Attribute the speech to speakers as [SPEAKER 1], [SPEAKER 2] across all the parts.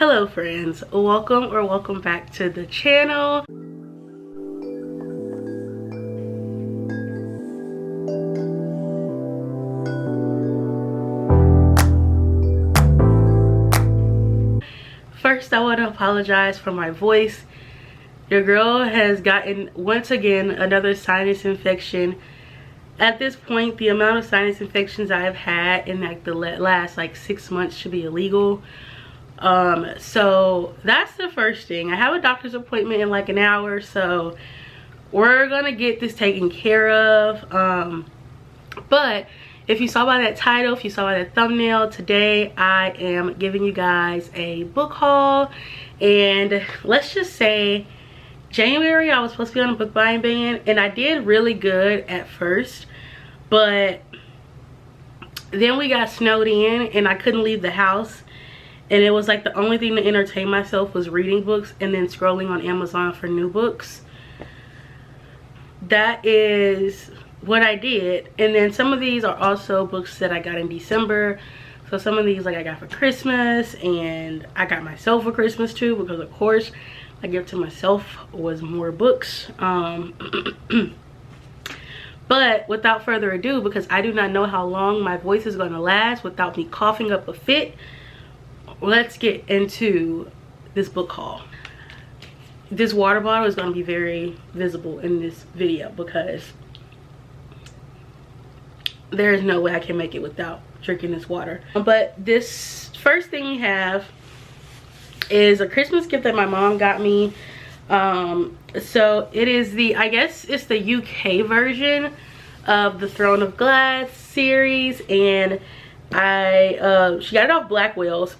[SPEAKER 1] Hello friends, welcome back to the channel. First, I want to apologize for my voice. Your girl has gotten, once again, another sinus infection. At this point, the amount of sinus infections I've had in like the last 6 months should be illegal. So that's the first thing. I have a doctor's appointment in like an hour, so we're gonna get this taken care of. But if you saw by that title, if you saw by that thumbnail, today I am giving you guys a book haul. And let's just say January I was supposed to be on a book buying ban, and I did really good at first, but then we got snowed in and I couldn't leave the house. And it was like the only thing to entertain myself was reading books and then scrolling on Amazon for new books. That is what I did. And then some of these are also books that I got in December. So some of these like I got for Christmas, and I got myself for Christmas too, because of course my gift to myself was more books. But without further ado, because I do not know how long my voice is going to last without me coughing up a fit, let's get into this book haul. This water bottle is going to be very visible in this video because there is no way I can make it without drinking this water. But this first thing we have is a Christmas gift that my mom got me. So it is the, I guess it's the UK version of the Throne of Glass series, and she got it off Black Whales.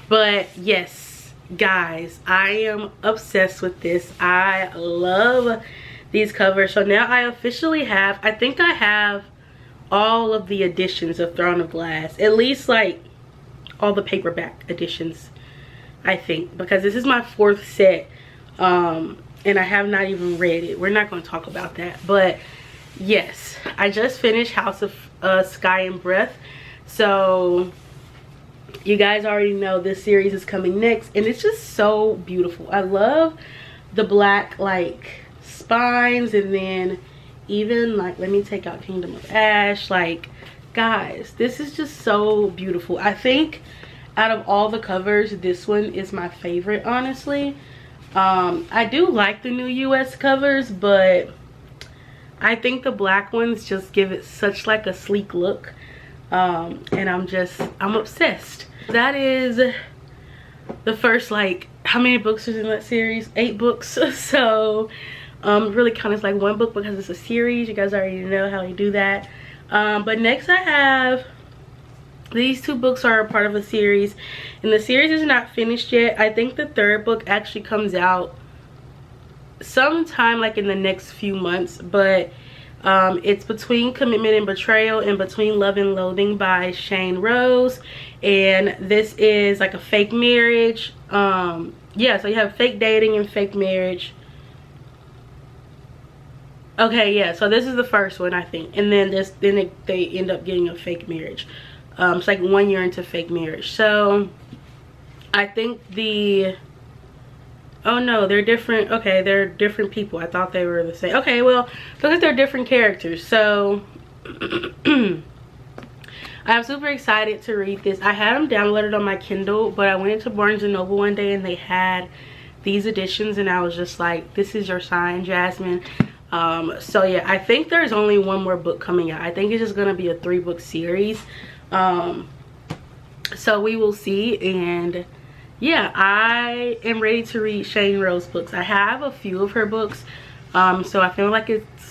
[SPEAKER 1] But yes guys, I am obsessed with this. I love these covers. So now I officially have, I think I have all of the editions of Throne of Glass, at least like all the paperback editions, I think, because this is my 4th set, and I have not even read it. We're not going to talk about that, but yes, I just finished House of Sky and Breath, so you guys already know this series is coming next, and it's just so beautiful. I love the black like spines, and then even like, let me take out Kingdom of Ash. Like guys, this is just so beautiful. I think out of all the covers, this one is my favorite, honestly. I do like the new US covers, but I think the black ones just give it such like a sleek look, and I'm obsessed. That is the first, like, how many books is in that series? 8 books. So really kind of like one book because it's a series. You guys already know how you do that. But next I have these 2 books are a part of a series, and the series is not finished yet. I think the 3rd book actually comes out sometime like in the next few months, but it's Between Commitment and Betrayal and Between Love and Loathing by Shane Rose. And this is like a fake marriage. Yeah, so you have fake dating and fake marriage. Okay, yeah, so this is the first one, I think, and then they end up getting a fake marriage. It's like 1 year into fake marriage. So I think oh no, they're different. Okay, they're different people. I thought they were the same. Okay, well, because they're different characters. So I'm super excited to read this. I had them downloaded on my Kindle, but I went into Barnes & Noble one day and they had these editions, and I was just like, this is your sign, Jasmine. So yeah, I think there's only one more book coming out. I think it's just gonna be a 3-book series. So we will see. And yeah, I am ready to read Shane Rose books. I have a few of her books, so I feel like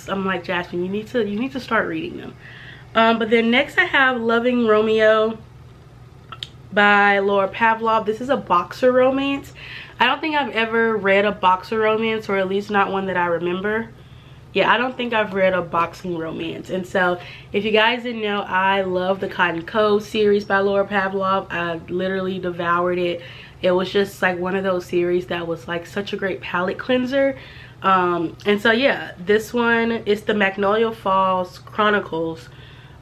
[SPEAKER 1] I'm like, Jasmine, you need to start reading them. But then next I have Loving Romeo by Laura Pavlov. This is a boxer romance. I don't think I've ever read a boxer romance, or at least not one that I remember. Yeah, I don't think I've read a boxing romance. And so if you guys didn't know, I love the Cotton Cove series by Laura Pavlov. I literally devoured it. It was just like one of those series that was like such a great palate cleanser. And so yeah, this one is the Magnolia Falls Chronicles.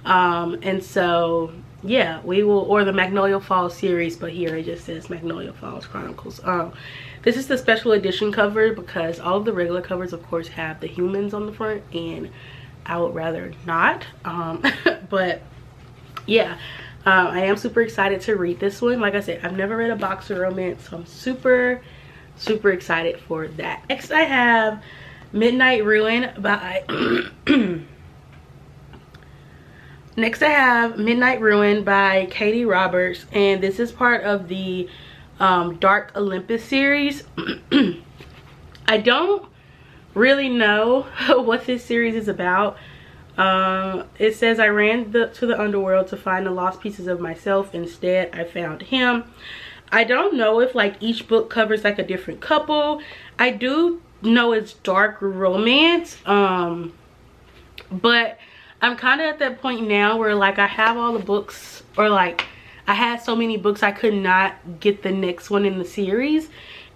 [SPEAKER 1] And so yeah, we will, or the Magnolia Falls series, but here it just says Magnolia Falls Chronicles. This is the special edition cover because all of the regular covers of course have the humans on the front, and I would rather not. But yeah, I am super excited to read this one. Like I said, I've never read a boxer romance, so I'm super excited for that. Next I have Midnight Ruin by Next I have Midnight Ruin by Katie Roberts, and this is part of the Dark Olympus series. I don't really know what this series is about. It says, I ran to the underworld to find the lost pieces of myself. Instead, I found him. I don't know if like each book covers like a different couple. I do know it's dark romance, but I'm kind of at that point now where like I have all the books, or like I had so many books I could not get the next one in the series,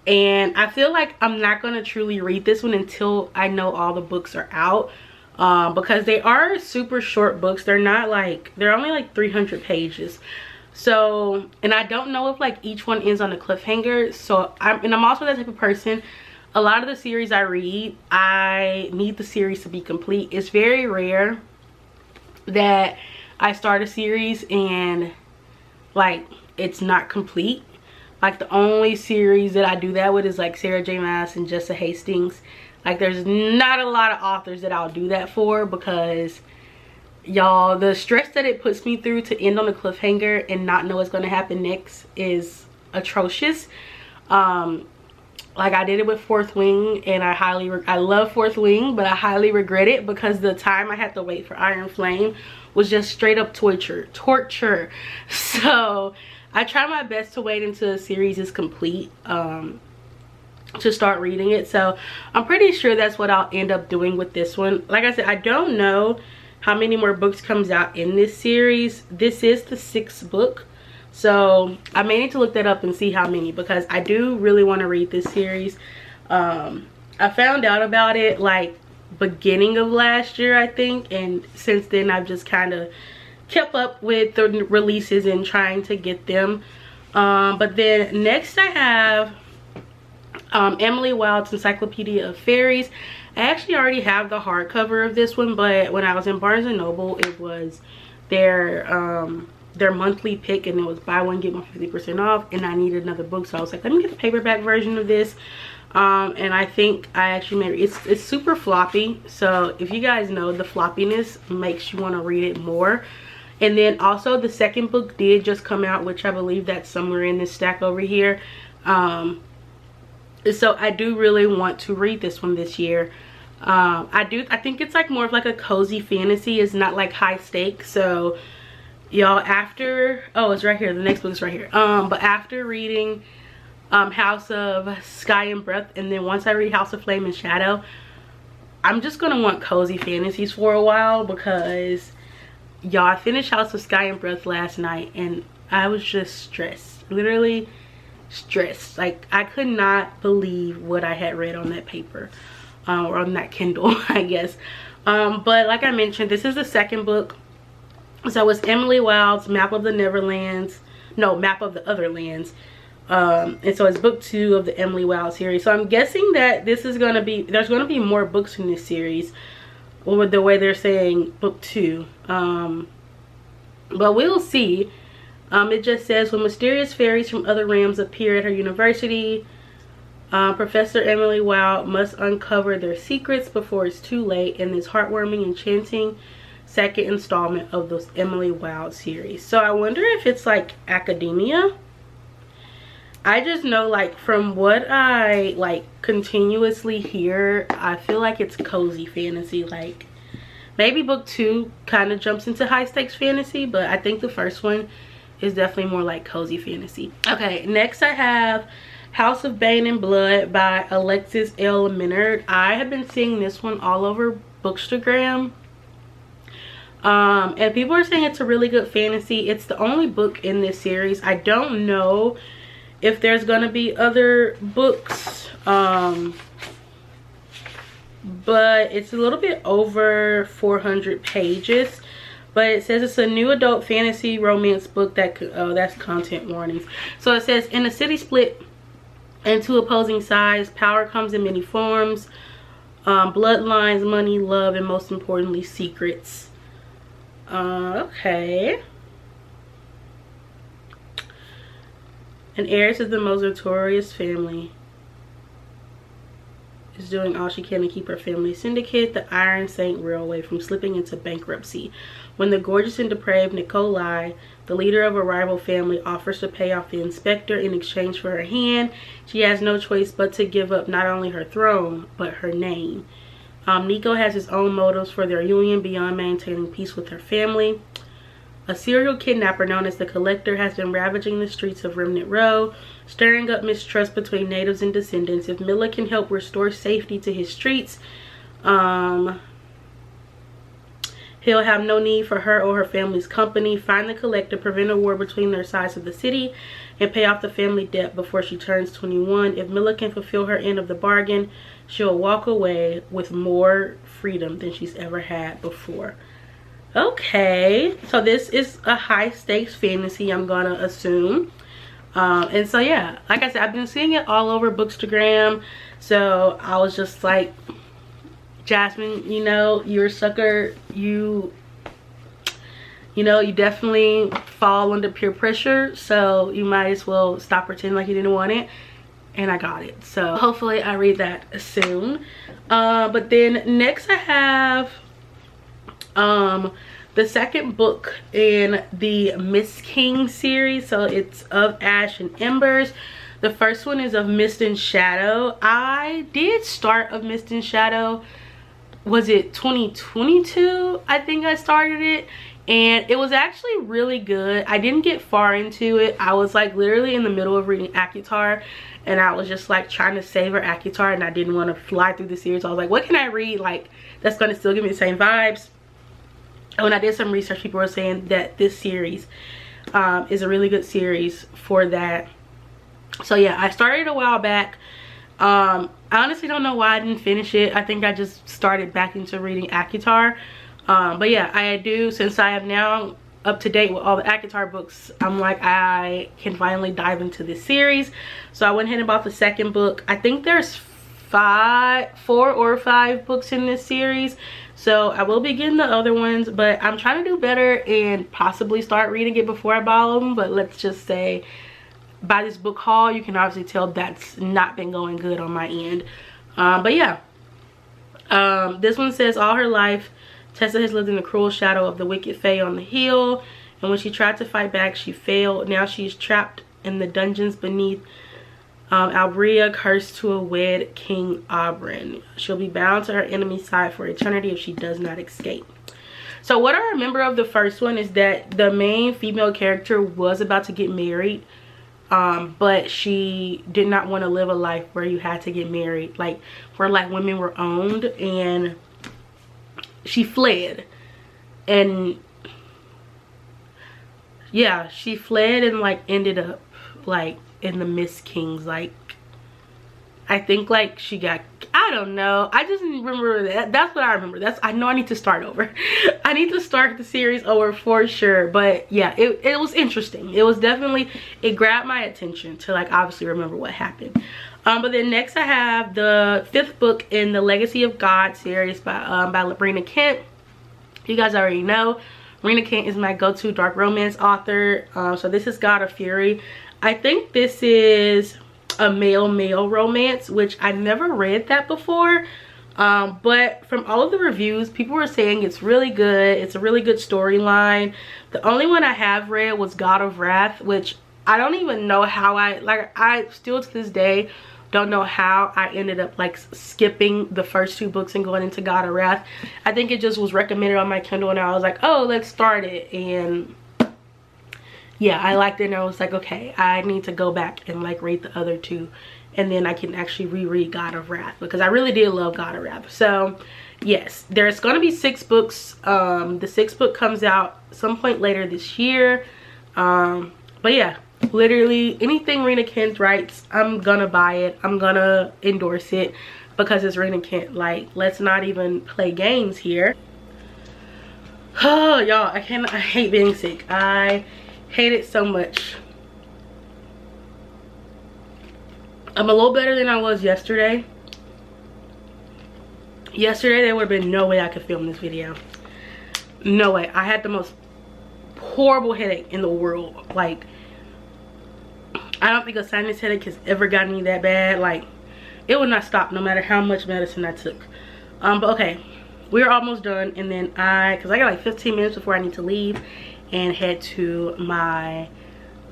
[SPEAKER 1] and I feel like I'm not going to truly read this one until I know all the books are out, because they are super short books. They're not like, they're only like 300 pages. So, and I don't know if like each one ends on a cliffhanger. So I'm also that type of person. A lot of the series I read, I need the series to be complete. It's very rare that I start a series and like it's not complete. Like the only series that I do that with is like Sarah J Maas and Jessa Hastings. Like there's not a lot of authors that I'll do that for, because y'all, the stress that it puts me through to end on a cliffhanger and not know what's going to happen next is atrocious. Like I did it with Fourth Wing, and I love Fourth Wing, but I highly regret it because the time I had to wait for Iron Flame was just straight up torture. So I try my best to wait until the series is complete to start reading it. So I'm pretty sure that's what I'll end up doing with this one. Like I said, I don't know how many more books comes out in this series. This is the 6th book, so I may need to look that up and see how many, because I do really want to read this series. I found out about it like beginning of last year, I think, and since then I've just kind of kept up with the releases and trying to get them. But then next I have Emily Wilde's Encyclopedia of Fairies. I actually already have the hardcover of this one, but when I was in Barnes & Noble, it was their monthly pick, and it was buy one get one 50% off, and I needed another book, so I was like, let me get the paperback version of this. And I think I actually made it's super floppy, so if you guys know, the floppiness makes you want to read it more. And then also the second book did just come out, which I believe that's somewhere in this stack over here. So I do really want to read this one this year. I think it's like more of like a cozy fantasy. It's not like high stakes. So y'all, after, oh, it's right here, the next book is right here. But after reading House of Sky and Breath, and then once I read House of Flame and Shadow, I'm just gonna want cozy fantasies for a while, because y'all, I finished House of Sky and Breath last night and I was just stressed, literally stressed. Like I could not believe what I had read on that paper, or on that Kindle, I guess. But like I mentioned, this is the second book. So it's Emily Wilde's Map of the Neverlands, no, Map of the Other Lands. And so it's book 2 of the Emily Wilde series. So I'm guessing that this is gonna be, there's gonna be more books in this series, or with the way they're saying book 2. But we'll see. It just says, when mysterious fairies from other realms appear at her university, Professor Emily Wilde must uncover their secrets before it's too late in this heartwarming, enchanting second installment of those Emily Wilde series. So I wonder if it's like academia. I just know, like, from what I like continuously hear, I feel like it's cozy fantasy. Like maybe book 2 kind of jumps into high stakes fantasy, but I think the first one is definitely more like cozy fantasy. Okay, next I have House of Bane and Blood by Alexis L. Minard. I have been seeing this one all over Bookstagram. And people are saying it's a really good fantasy. It's the only book in this series. I don't know if there's gonna be other books, but it's a little bit over 400 pages. But it says it's a new adult fantasy romance book that could, oh, that's content warnings. So it says, in a city split into opposing sides, power comes in many forms. Bloodlines, money, love, and most importantly, secrets. Okay. An heir to the most notorious family is doing all she can to keep her family syndicate, the Iron Saint Railway, from slipping into bankruptcy. When the gorgeous and depraved Nikolai, the leader of a rival family, offers to pay off the inspector in exchange for her hand, she has no choice but to give up not only her throne, but her name. Nico has his own motives for their union beyond maintaining peace with her family. A serial kidnapper known as the Collector has been ravaging the streets of Remnant Row, stirring up mistrust between natives and descendants. If Miller can help restore safety to his streets, he'll have no need for her or her family's company. Find the Collector, prevent a war between their sides of the city, and pay off the family debt before she turns 21. If Miller can fulfill her end of the bargain, she'll walk away with more freedom than she's ever had before. Okay, so this is a high stakes fantasy, I'm gonna assume. And so yeah, like I said, I've been seeing it all over Bookstagram, so I was just like, Jasmine, you know, you're a sucker. You know, you definitely fall under peer pressure, so you might as well stop pretending like you didn't want it. And I got it, so hopefully I read that soon. But then next I have the second book in the Miss King series. So it's Of Ash and Embers. The first one is Of Mist and Shadow. I did start Of Mist and Shadow, was it 2022? I think I started it, and it was actually really good. I didn't get far into it. I was like literally in the middle of reading ACOTAR, and I was just like trying to savor ACOTAR, and I didn't want to fly through the series. I was like, what can I read like that's going to still give me the same vibes? And when I did some research, people were saying that this series is a really good series for that. So yeah, I started a while back. I honestly don't know why I didn't finish it. I think I just started back into reading ACOTAR. But yeah, I do, since I am now up to date with all the ACOTAR books, I'm like, I can finally dive into this series. So I went ahead and bought the second book. I think there's 4 or 5 books in this series, so I will be getting the other ones, but I'm trying to do better and possibly start reading it before I buy all of them. But let's just say, by this book haul, you can obviously tell that's not been going good on my end. But yeah, this one says, all her life Tessa has lived in the cruel shadow of the wicked Fae on the hill, and when she tried to fight back, she failed. Now she's trapped in the dungeons beneath Albria, cursed to wed King Oberyn. She'll be bound to her enemy's side for eternity if she does not escape. So what I remember of the first one is that the main female character was about to get married, but she did not want to live a life where you had to get married, like where like women were owned, and she fled. And yeah, she fled and like ended up like in the Miss Kings, like I think like she got, I don't know, I just remember that. That's what I remember. I know I need to start over. I need to start the series over for sure. But yeah, it was interesting. It was definitely, it grabbed my attention to like obviously remember what happened. But then next I have the 5th book in the Legacy of God series by Rena Kent. You guys already know Rena Kent is my go-to dark romance author. So this is God of Fury. I think this is a male romance, which I never read that before. But from all of the reviews, people were saying it's really good. It's a really good storyline. The only one I have read was God of Wrath, which I don't even know how I still to this day don't know how I ended up like skipping the first 2 books and going into God of Wrath. I think it just was recommended on my Kindle, and I was like, oh, let's start it. And yeah, I liked it, and I was like, okay, I need to go back and like read the other 2, and then I can actually reread God of Wrath, because I really did love God of Wrath. So yes, there's gonna be 6 books. The 6th book comes out some point later this year. But yeah, literally anything Rena Kent writes, I'm gonna buy it. I'm gonna endorse it, because it's Rena Kent. Like, let's not even play games here. Oh, y'all, I hate being sick. I hate it so much. I'm a little better than I was yesterday. Yesterday, there would have been no way I could film this video. No way. I had the most horrible headache in the world. Like, I don't think a sinus headache has ever gotten me that bad. Like, it would not stop no matter how much medicine I took. But okay, we're almost done. And then because I got like 15 minutes before I need to leave and head to my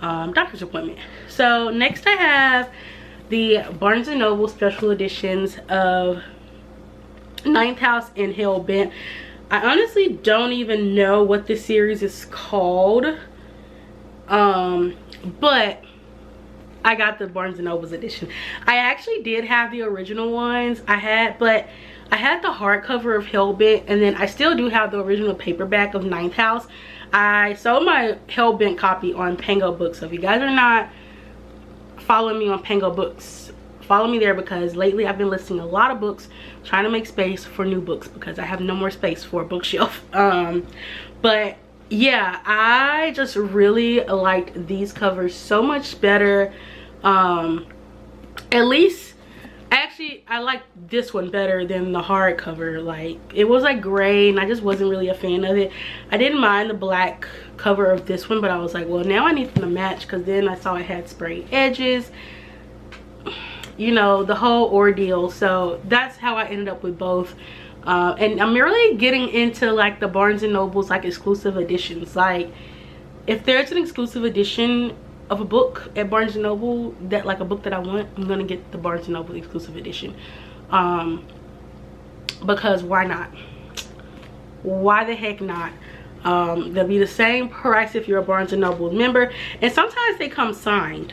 [SPEAKER 1] doctor's appointment. So next I have the Barnes & Noble special editions of Ninth House and Hellbent. I honestly don't even know what this series is called, but I got the Barnes & Noble's edition. I actually did have the original ones. but I had the hardcover of Hellbent, and then I still do have the original paperback of Ninth House. I sold my Hellbent copy on Pango Books, so if you guys are not following me on Pango Books, follow me there, because lately I've been listing a lot of books, trying to make space for new books because I have no more space for a bookshelf. But yeah, I just really liked these covers so much better. At least actually I like this one better than the hardcover. Like, it was like gray and I just wasn't really a fan of it. I didn't mind the black cover of this one, but I was like, well, now I need them to match, because then I saw it had sprayed edges, you know, the whole ordeal. So that's how I ended up with both. And I'm really getting into like the Barnes & Noble's like exclusive editions. Like, if there's an exclusive edition of a book at Barnes & Noble, that like a book that I want, I'm gonna get the Barnes & Noble exclusive edition. Because why not? Why the heck not? They'll be the same price if you're a Barnes & Noble member, and sometimes they come signed,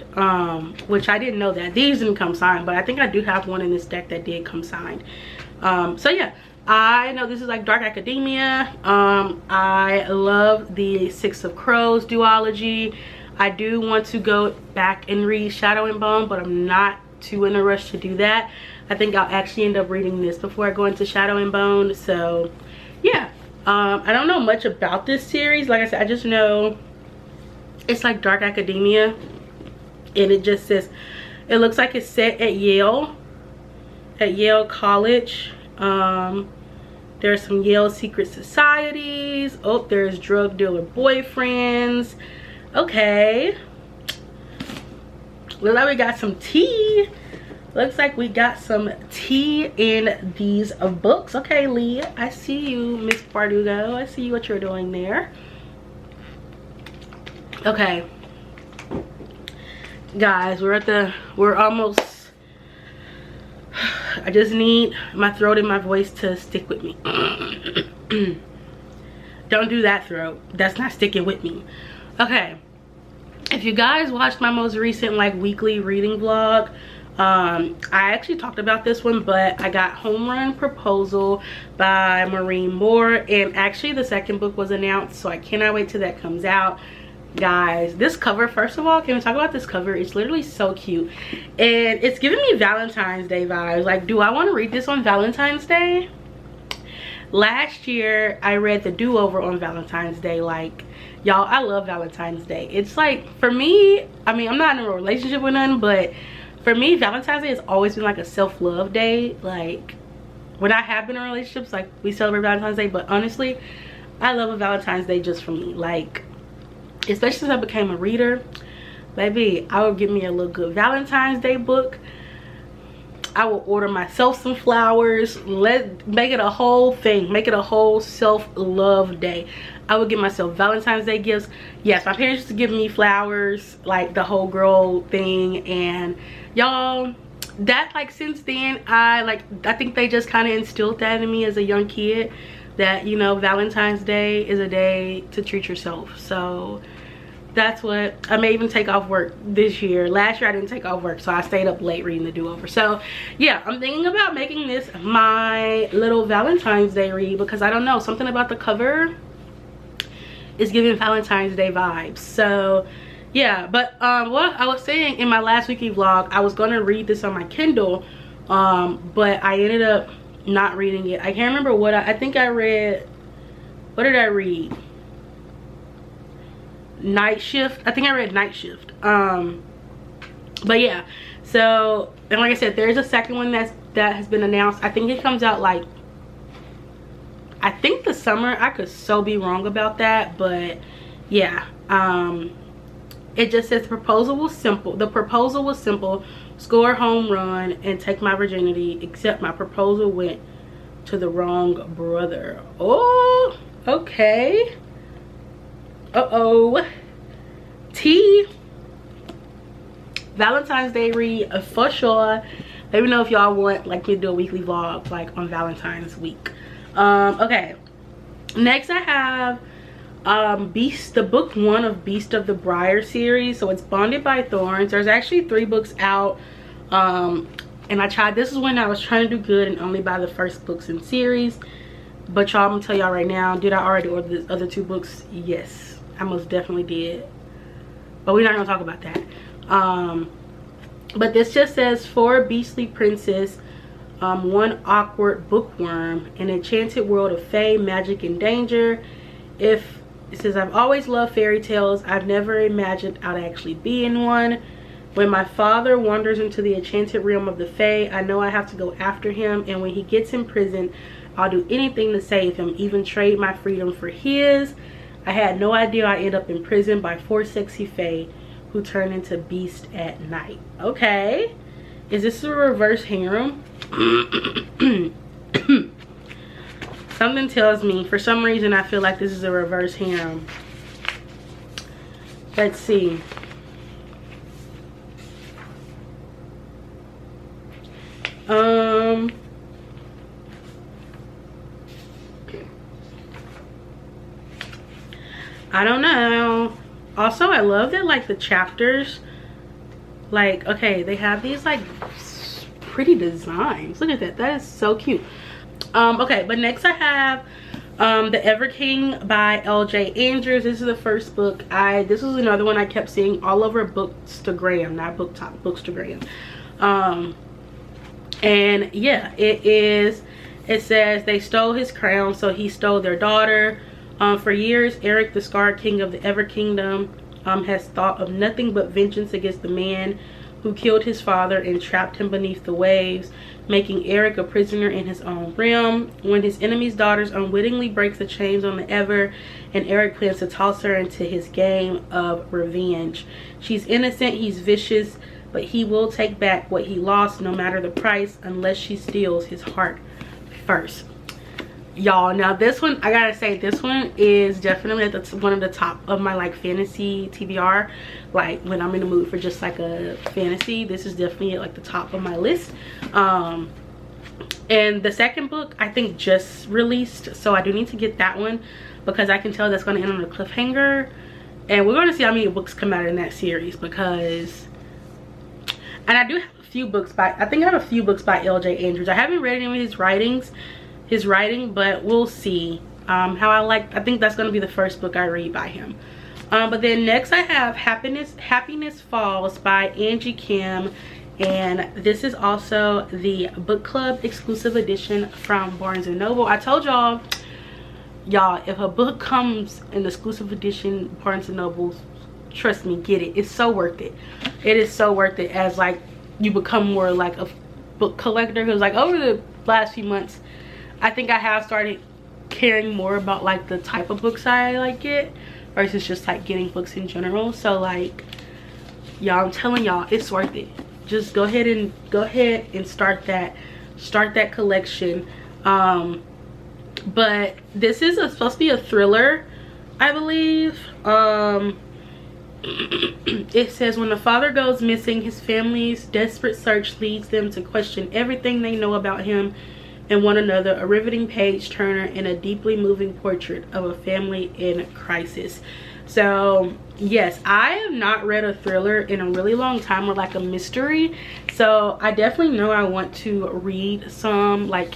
[SPEAKER 1] which I didn't know that these didn't come signed, but I think I do have one in this deck that did come signed. So yeah, I know this is like dark academia. I love the Six of Crows duology. I do want to go back and read Shadow and Bone, but I'm not too in a rush to do that. I think I'll actually end up reading this before I go into Shadow and Bone. So yeah, I don't know much about this series. Like I said, I just know it's like dark academia, and it just says, it looks like it's set at Yale College. There's some Yale secret societies. Oh, there's drug dealer boyfriends. Okay, looks like we got some tea. Looks like we got some tea in these books. Okay, Lee, I see you, Miss Bardugo. I see what you're doing there. Okay, guys, we're almost, I just need my throat and my voice to stick with me. Don't do that, throat. That's not sticking with me. Okay, if you guys watched my most recent like weekly reading vlog, I actually talked about this one, but I got Home Run Proposal by Maureen Moore, and actually the second book was announced, so I cannot wait till that comes out. Guys, this cover, first of all, can we talk about this cover? It's literally so cute, and it's giving me Valentine's Day vibes. Like, do I want to read this on Valentine's Day? Last year I read The Do-Over on Valentine's Day. Like, y'all, I love Valentine's Day. It's like, for me, I mean, I'm not in a relationship with none, but for me, Valentine's Day has always been like a self-love day. Like, when I have been in relationships, like, we celebrate Valentine's Day, but honestly, I love a Valentine's Day just for me. Like, especially since I became a reader, baby, I would give me a little good Valentine's Day book. I will order myself some flowers. Make it a whole thing. Make it a whole self-love day. I would give myself Valentine's Day gifts. Yes, my parents used to give me flowers, like the whole girl thing, and y'all, that, like, since then, I think they just kind of instilled that in me as a young kid, that, you know, Valentine's Day is a day to treat yourself. So that's what, I may even take off work this year. Last year I didn't take off work, so I stayed up late reading The Do-Over. So yeah, I'm thinking about making this my little Valentine's Day read, because I don't know, something about the cover is giving Valentine's Day vibes. So yeah, but what I was saying in my last weekly vlog, I was gonna read this on my Kindle, but I ended up not reading it. I can't remember what I think I read what did I read? Night Shift. I think I read Night Shift. But yeah, so, and like I said, there's a second one that has been announced. I think it comes out like, I think the summer. I could so be wrong about that, but yeah. It just says the proposal was simple. Score a home run and take my virginity, except my proposal went to the wrong brother. Oh, okay. Uh-oh. T. Valentine's Day read for sure. Let me know if y'all want like me to do a weekly vlog like on Valentine's week. Okay. Next I have Beast, the book 1 of Beast of the Briar series. So it's Bonded by Thorns. There's actually 3 books out. And I tried, this is when I was trying to do good and only buy the first books in series. But y'all, I'm gonna tell y'all right now, did I already order the other 2 books? Yes, I most definitely did. But we're not gonna talk about that. But this just says, for a beastly princess, one awkward bookworm, an enchanted world of fae, magic, and danger. It says, I've always loved fairy tales. I've never imagined I'd actually be in one. When my father wanders into the enchanted realm of the fae, I know I have to go after him. And when he gets in prison, I'll do anything to save him, even trade my freedom for his. I had no idea I'd end up in prison by 4 sexy fae who turn into beasts at night. Okay. Is this a reverse harem? Something tells me, for some reason, I feel like this is a reverse harem. Let's see. I don't know. Also, I love that like the chapters, like, okay, they have these like pretty designs. Look at that. That is so cute. Okay, but next I have The Ever King by L.J. Andrews. This is the first book. This was another one I kept seeing all over Bookstagram, not BookTok, Bookstagram. And yeah, it says they stole his crown, so he stole their daughter. For years, Eric, the Scarred King of the Ever Kingdom, has thought of nothing but vengeance against the man who killed his father and trapped him beneath the waves, making Eric a prisoner in his own realm. When his enemy's daughters unwittingly breaks the chains on the Ever, and Eric plans to toss her into his game of revenge. She's innocent, he's vicious, but he will take back what he lost no matter the price, unless she steals his heart first. Y'all, now this one, I gotta say, this one is definitely at one of the top of my like fantasy TBR. Like when I'm in the mood for just like a fantasy, this is definitely at like the top of my list. And the second book I think just released, so I do need to get that one because I can tell that's going to end on a cliffhanger, and we're going to see how many books come out in that series. Because, and I do have a few books by, I think I have a few books by L.J. Andrews. I haven't read any of his writing, but we'll see how I think that's going to be the first book I read by him. But then next I have Happiness Falls by Angie Kim, and this is also the book club exclusive edition from Barnes & Noble. I told y'all, if a book comes in exclusive edition Barnes & Noble, trust me, get it. It's so worth it. It is so worth it as like you become more like a book collector. Because like over the last few months, I think I have started caring more about like the type of books I like get versus just like getting books in general. So like, y'all, I'm telling y'all, it's worth it. Just go ahead and start that collection. But this is supposed to be a thriller, I believe. It says, when the father goes missing, his family's desperate search leads them to question everything they know about him and one another. A riveting page turner and a deeply moving portrait of a family in crisis. So yes, I have not read a thriller in a really long time, or like a mystery. So I definitely know I want to read some like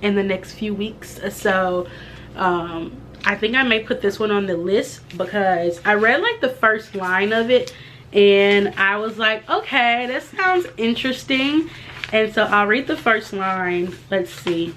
[SPEAKER 1] in the next few weeks. So I think I may put this one on the list because I read like the first line of it and I was like, okay, that sounds interesting. And so I'll read the first line. Let's see.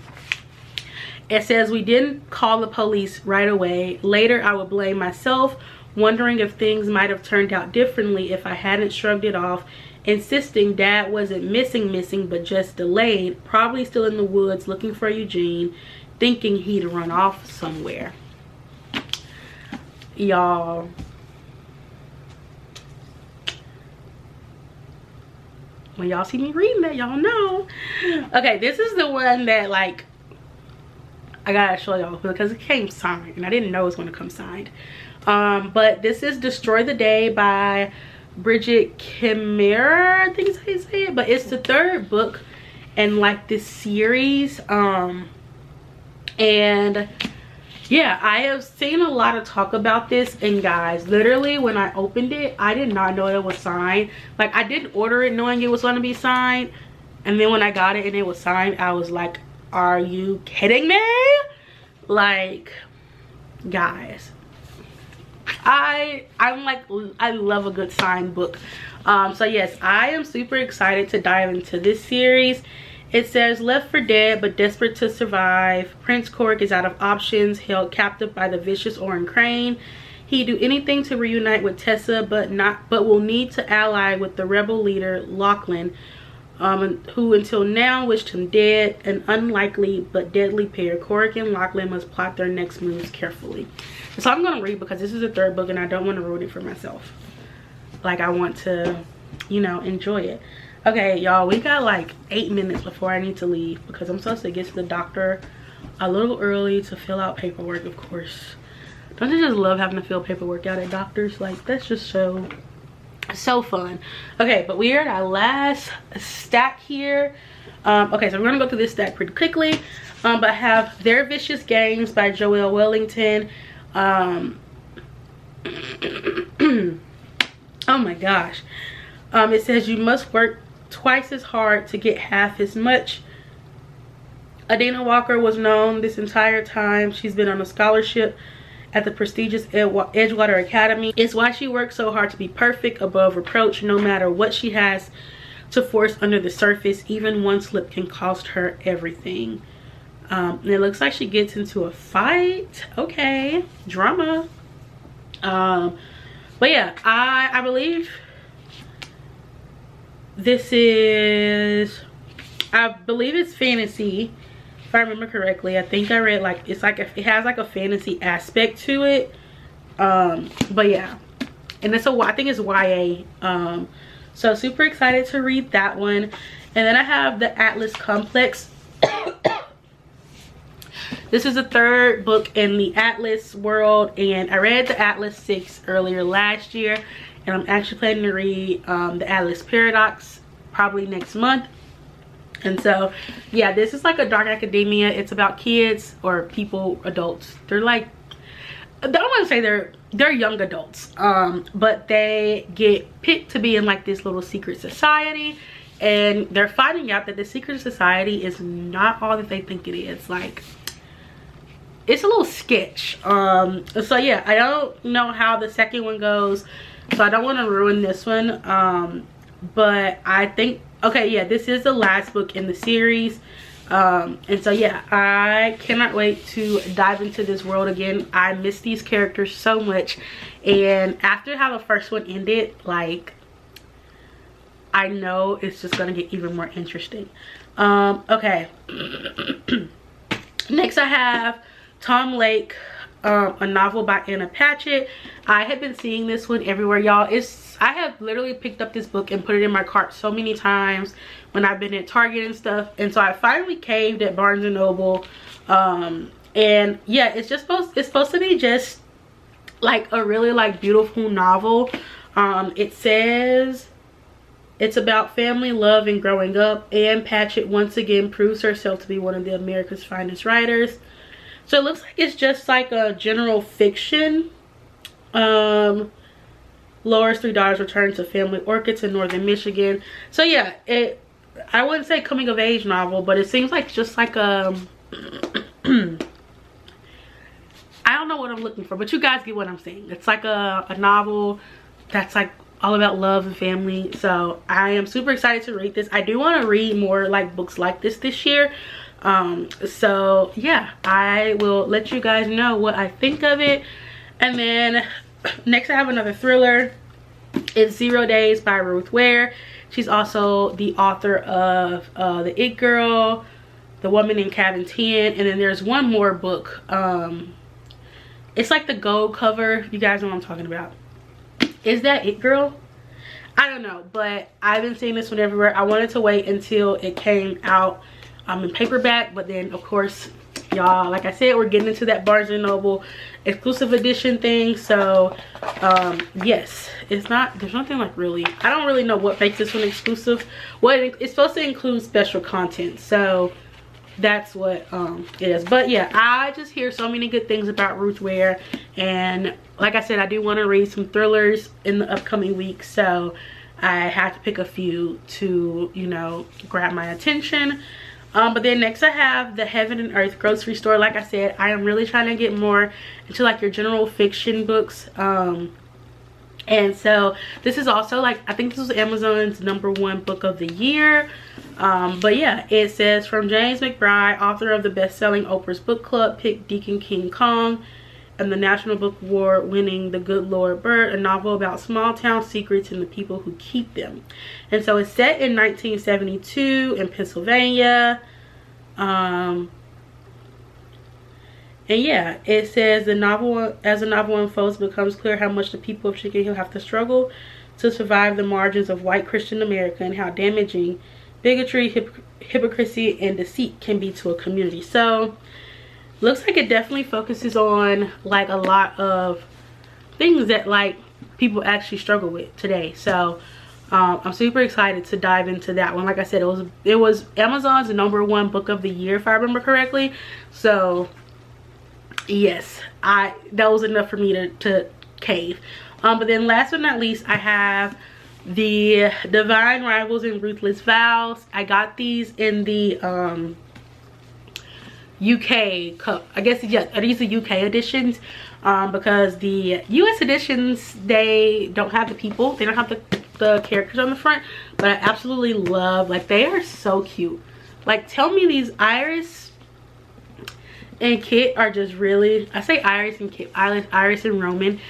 [SPEAKER 1] It says, we didn't call the police right away. Later, I would blame myself, wondering if things might have turned out differently if I hadn't shrugged it off, insisting Dad wasn't missing, but just delayed, probably still in the woods looking for Eugene, thinking he'd run off somewhere. Y'all, when y'all see me reading that, y'all know. Okay, this is the one that, like, I gotta show y'all because it came signed and I didn't know it was gonna come signed. But this is Destroy the Day by Bridget Chimera, I think is how you say it. But it's the third book in like this series. And yeah, I have seen a lot of talk about this, and guys, literally when I opened it, I did not know it was signed. Like, I didn't order it knowing it was going to be signed, and then when I got it and it was signed, I was like, are you kidding me? Like, guys, I'm like, I love a good signed book. So yes, I am super excited to dive into this series. It says, left for dead but desperate to survive, Prince Cork is out of options, held captive by the vicious Orin Crane. He'd do anything to reunite with Tessa, but will need to ally with the rebel leader Lachlan, who until now wished him dead. An unlikely but deadly pair. Cork and Lachlan must plot their next moves carefully. So I'm gonna read because this is the third book and I don't want to ruin it for myself. Like, I want to, you know, enjoy it. Okay, y'all, we got like 8 minutes before I need to leave because I'm supposed to get to the doctor a little early to fill out paperwork, of course. Don't you just love having to fill paperwork out at doctors? Like, that's just so fun. Okay, but we are at our last stack here. Okay, so we're gonna go through this stack pretty quickly. But I have Their Vicious Games by Joelle Wellington. Oh my gosh. It says, you must work twice as hard to get half as much. Adina Walker was known this entire time. She's been on a scholarship at the prestigious Edgewater Academy. It's why she works so hard to be perfect, above reproach, no matter what she has to force under the surface. Even one slip can cost her everything. And it looks like she gets into a fight. Okay, drama. But yeah, I believe this is, I believe it's fantasy, if I remember correctly. I think I read, like, it's like it has like a fantasy aspect to it. But yeah, and it's I think it's YA. So super excited to read that one. And then I have the Atlas Complex. This is the third book in the Atlas world, and I read the Atlas 6 earlier last year, and I'm actually planning to read the Atlas Paradox probably next month. And so yeah, this is like a dark academia. It's about kids or people, adults. They're like, I don't want to say they're young adults, but they get picked to be in like this little secret society, and they're finding out that the secret society is not all that they think it is. Like, it's a little sketch. So yeah, I don't know how the second one goes, so I don't want to ruin this one. But I think, okay, yeah, this is the last book in the series. And so yeah, I cannot wait to dive into this world again. I miss these characters so much, and after how the first one ended, like, I know it's just gonna get even more interesting. Okay. Next I have Tom Lake, a novel by Anna Patchett. I have been seeing this one everywhere, y'all. I have literally picked up this book and put it in my cart so many times when I've been at Target and stuff, and so I finally caved at Barnes and Noble. And yeah, it's supposed to be just like a really like beautiful novel. It says it's about family, love, and growing up. Anne Patchett once again proves herself to be one of America's finest writers. So it looks like it's just like a general fiction. Laura's 3 daughters return to family orchids in northern Michigan. So yeah, I wouldn't say coming of age novel, but it seems like just like a I don't know what I'm looking for, but you guys get what I'm saying. It's like a novel that's like all about love and family. So I am super excited to read this. I do want to read more like books like this year. So yeah, I will let you guys know what I think of it. And then next I have another thriller. It's 0 Days by Ruth Ware. She's also the author of The It Girl, The Woman in Cabin 10, and then there's one more book. It's like the gold cover. You guys know what I'm talking about. Is that It Girl? I don't know, but I've been seeing this one everywhere. I wanted to wait until it came out in paperback, but then of course, y'all, like I said, we're getting into that Barnes & Noble exclusive edition thing. So yes, it's not, there's nothing like really, I don't really know what makes this one exclusive. Well, it's supposed to include special content, so that's what it is. But yeah, I just hear so many good things about Ruth Ware, and like I said, I do want to read some thrillers in the upcoming weeks, so I had to pick a few to, you know, grab my attention. But then next I have the Heaven and Earth grocery store. Like I said, I am really trying to get more into like your general fiction books. And so this is also like, I think this was Amazon's #1 book of the year. But yeah, it says, from James McBride, author of the best-selling Oprah's Book Club, pick Deacon King Kong, and the National Book Award winning The Good Lord Bird, a novel about small town secrets and the people who keep them. And so it's set in 1972 in Pennsylvania. And yeah, it says, as the novel unfolds, it becomes clear how much the people of Chicken Hill have to struggle to survive the margins of white Christian America, and how damaging bigotry, hypocrisy, and deceit can be to a community. So looks like it definitely focuses on like a lot of things that like people actually struggle with today. So I'm super excited to dive into that one. Like I said, it was Amazon's #1 book of the year, if I remember correctly. So yes, that was enough for me to cave. But then last but not least, I have the Divine Rivals and Ruthless Vows. I got these in the UK cup. I guess, yeah, these are UK editions, because the US editions, they don't have the people, they don't have the characters on the front, but I absolutely love, like, they are so cute. Like, tell me these Iris and Kit are just really, I say Iris and Kit, Iris and Roman,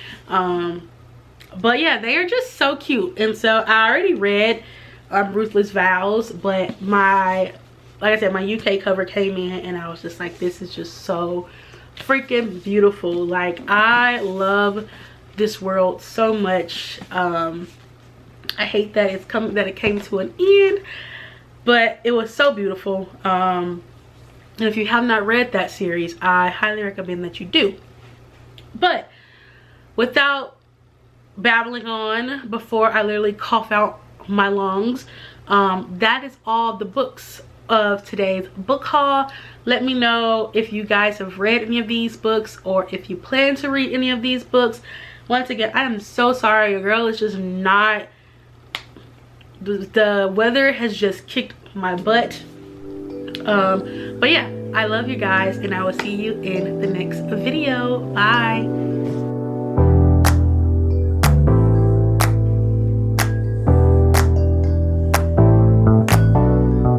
[SPEAKER 1] but yeah, they are just so cute. And so I already read Ruthless Vows, but like I said, my UK cover came in and I was just like, this is just so freaking beautiful. Like, I love this world so much. I hate that it came to an end, but it was so beautiful. And if you have not read that series, I highly recommend that you do. But without babbling on before I literally cough out my lungs, that is all the books of today's book haul. Let me know if you guys have read any of these books, or if you plan to read any of these books. Once again, I am so sorry, your girl is just not, the weather has just kicked my butt. But yeah, I love you guys, and I will see you in the next video. Bye.